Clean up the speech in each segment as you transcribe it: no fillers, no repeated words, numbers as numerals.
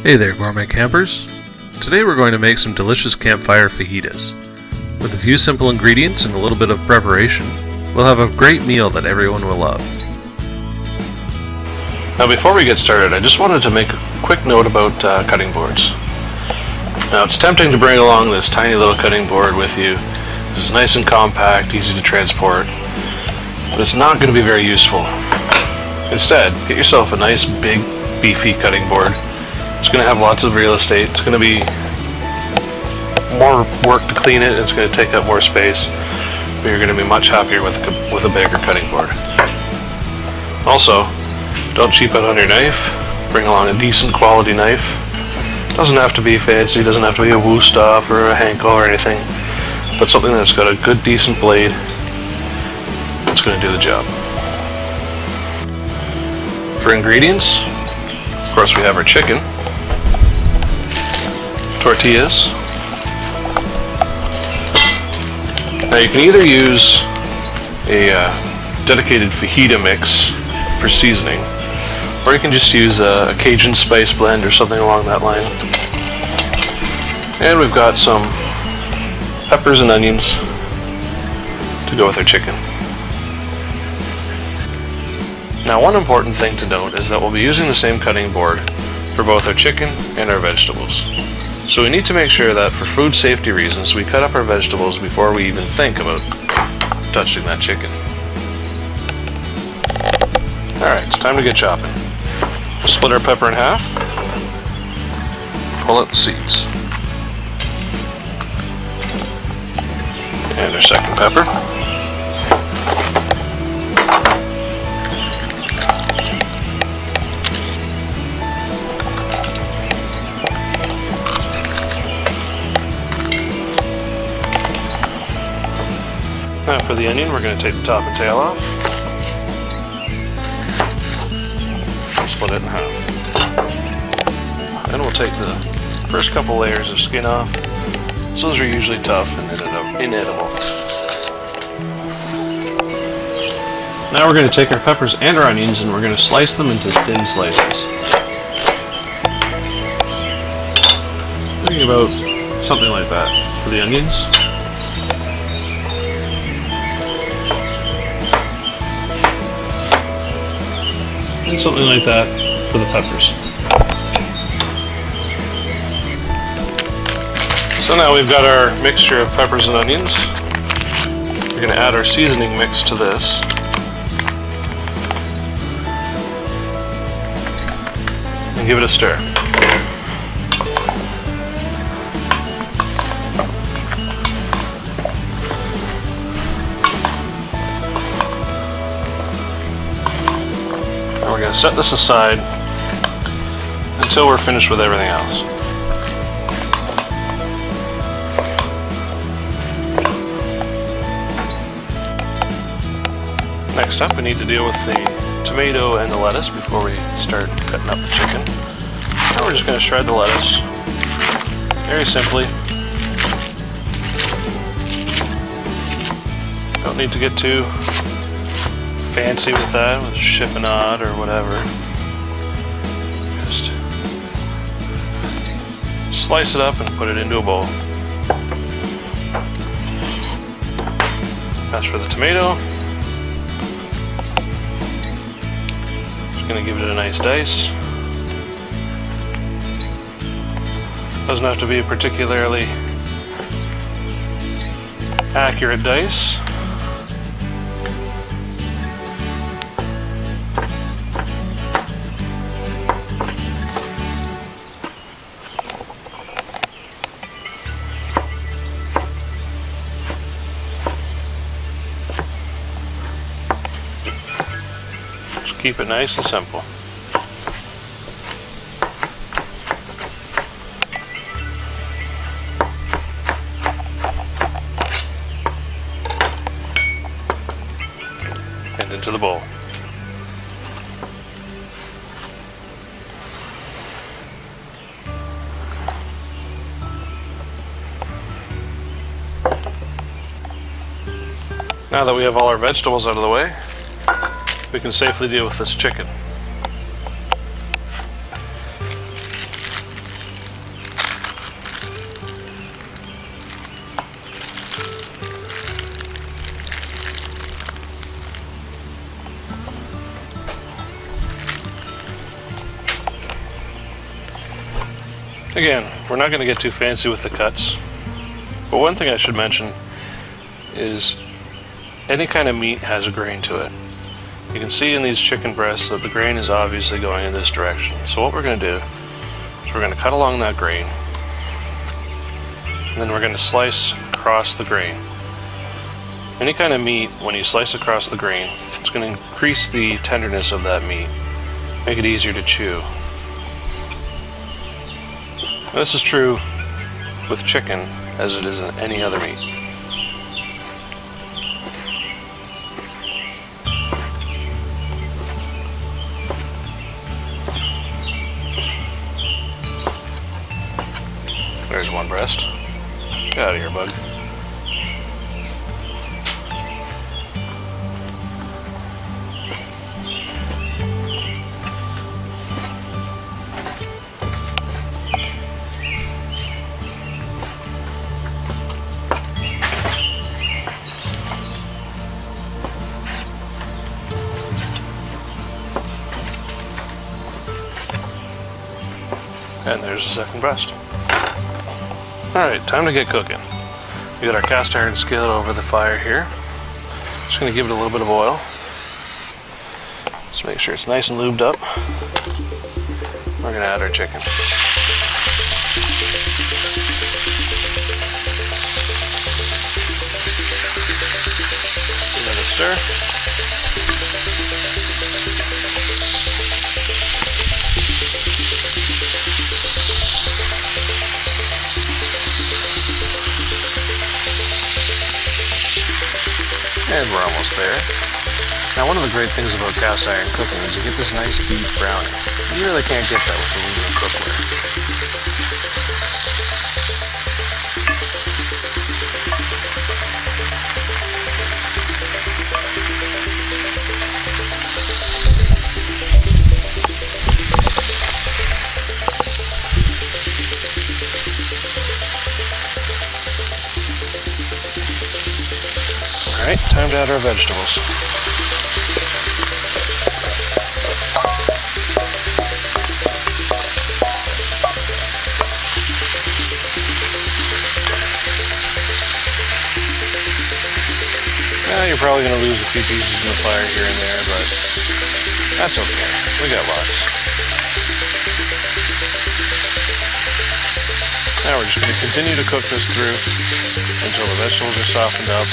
Hey there, gourmet campers! Today we're going to make some delicious campfire fajitas. With a few simple ingredients and a little bit of preparation, we'll have a great meal that everyone will love. Now before we get started, I just wanted to make a quick note about cutting boards. Now it's tempting to bring along this tiny little cutting board with you. This is nice and compact, easy to transport, but it's not going to be very useful. Instead, get yourself a nice big beefy cutting board. It's going to have lots of real estate. It's going to be more work to clean it. It's going to take up more space, but you're going to be much happier with a bigger cutting board. Also, don't cheap out on your knife. Bring along a decent quality knife. Doesn't have to be fancy. Doesn't have to be a Wusthof or a Henkel or anything, but something that's got a good, decent blade that's going to do the job. For ingredients, of course, we have our chicken, tortillas. Now you can either use a dedicated fajita mix for seasoning, or you can just use a Cajun spice blend or something along that line. And we've got some peppers and onions to go with our chicken. Now one important thing to note is that we'll be using the same cutting board for both our chicken and our vegetables. So we need to make sure that for food safety reasons we cut up our vegetables before we even think about touching that chicken. Alright, it's time to get chopping. We'll split our pepper in half, pull out the seeds. And our second pepper. Now for the onion, we're going to take the top and tail off and split it in half. Then we'll take the first couple layers of skin off. So those are usually tough and inedible. Now we're going to take our peppers and our onions and we're going to slice them into thin slices. Thinking about something like that for the onions. And something like that for the peppers. So now we've got our mixture of peppers and onions. We're going to add our seasoning mix to this. And give it a stir. We're going to set this aside until we're finished with everything else. Next up, we need to deal with the tomato and the lettuce before we start cutting up the chicken. Now we're just going to shred the lettuce very simply. Don't need to get too fancy with that, with chiffonade or whatever. Just slice it up and put it into a bowl. As for the tomato, just going to give it a nice dice. Doesn't have to be a particularly accurate dice. Keep it nice and simple. And into the bowl. Now that we have all our vegetables out of the way, we can safely deal with this chicken. Again, we're not going to get too fancy with the cuts, but one thing I should mention is any kind of meat has a grain to it. You can see in these chicken breasts that the grain is obviously going in this direction. So what we're going to do is we're going to cut along that grain, and then we're going to slice across the grain. Any kind of meat, when you slice across the grain, it's going to increase the tenderness of that meat, make it easier to chew. This is true with chicken as it is in any other meat. There's one breast. Get out of here, bug. And there's the second breast. Alright, time to get cooking. We got our cast iron skillet over the fire here. Just going to give it a little bit of oil. Just make sure it's nice and lubed up. We're going to add our chicken. Give it a stir. And we're almost there. Now, one of the great things about cast iron cooking is you get this nice deep browning. You really can't get that with aluminum cookware. Alright, time to add our vegetables. Now you're probably going to lose a few pieces in the fire here and there, but that's okay. We got lots. Now we're just going to continue to cook this through until the vegetables are softened up,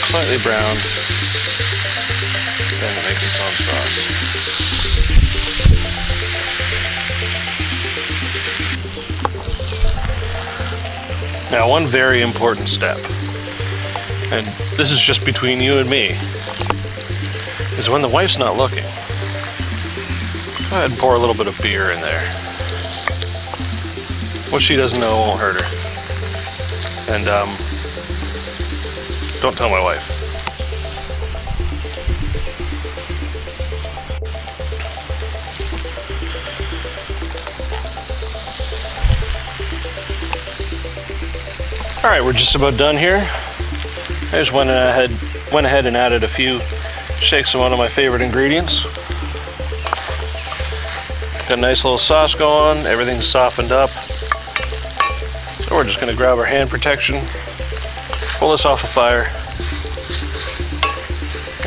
slightly browned, then make its own sauce. Now, one very important step, and this is just between you and me, is when the wife's not looking, go ahead and pour a little bit of beer in there. What she doesn't know won't hurt her. And don't tell my wife. Alright, we're just about done here. I just went ahead and added a few shakes of one of my favorite ingredients. Got a nice little sauce going, everything's softened up. So we're just going to grab our hand protection, pull this off the fire,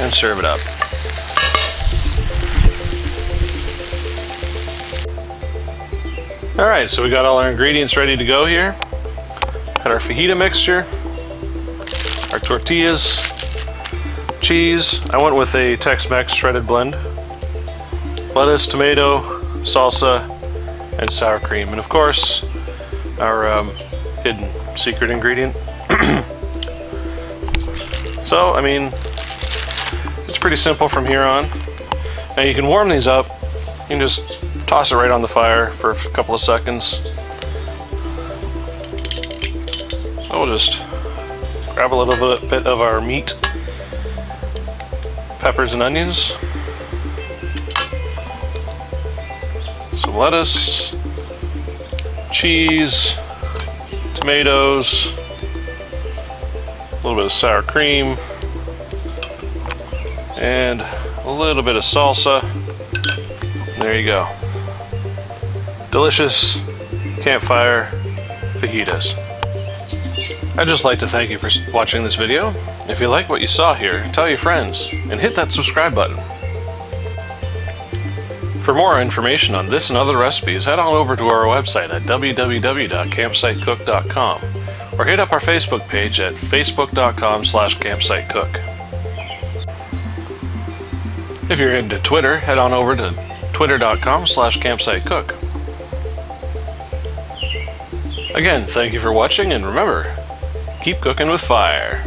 and serve it up. Alright, so we got all our ingredients ready to go here. Got our fajita mixture, our tortillas, cheese. I went with a Tex-Mex shredded blend, lettuce, tomato, salsa, and sour cream. And of course, our hidden secret ingredient. So, I mean, it's pretty simple from here on. Now you can warm these up. You can just toss it right on the fire for a couple of seconds. So we'll just grab a little bit of our meat, peppers and onions, some lettuce, cheese, tomatoes, a little bit of sour cream, and a little bit of salsa. And there you go. Delicious campfire fajitas. I'd just like to thank you for watching this video. If you like what you saw here, tell your friends and hit that subscribe button. For more information on this and other recipes, head on over to our website at www.campsitecook.com or hit up our Facebook page at facebook.com/campsitecook. If you're into Twitter, head on over to twitter.com/campsitecook. Again, thank you for watching, and remember, keep cooking with fire.